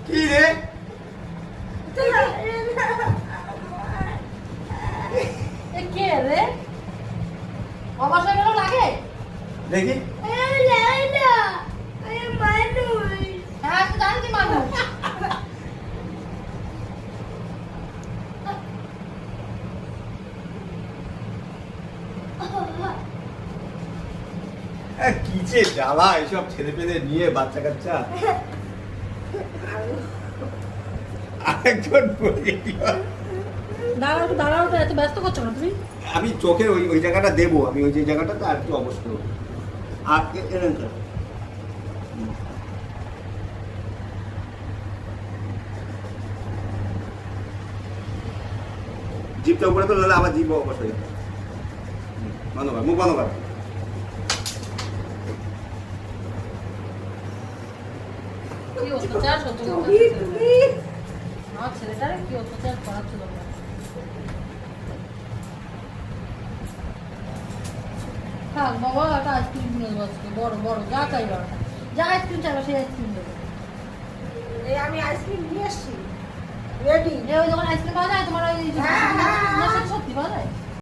কি রে কে রে অবসর গেল লাগে দেখি হ্যাঁ তো জানি মানুষ কি যে জ্বালা এসব ছেলে পেলে নিয়ে বাচ্চা কাচ্চা আরেকজন বলে দিল। দাঁড়াও দাঁড়াও তো এত ব্যস্ত করছো না তুমি আমি চোখে ওই ওই জায়গাটা দেবো আমি ওই যে জায়গাটাতে আর কি অবস্থা করবো আর এরকম কর। জিপটা উপরে তো নাহলে আবার জিপ অবশ্যই বন্ধ কর মুখ বন্ধ কর কি অত্যাচার সহ্য করতে আমার ছেলেটারে কি অত্যাচার করাচ্ছে তোমরা থাক বাবা একটা আইসক্রিম কিনে দেবো আজকে বড় বড় যা চাইবে যা আইসক্রিম চাইবে সেই আইসক্রিম দেবো এই আমি আইসক্রিম নিয়ে এসছি রেডি ওই যখন আইসক্রিম পাওয়া যায় তোমার ওই হ্যাঁ, হ্যাঁ, হ্যাঁ। সত্যি পাওয়া যায়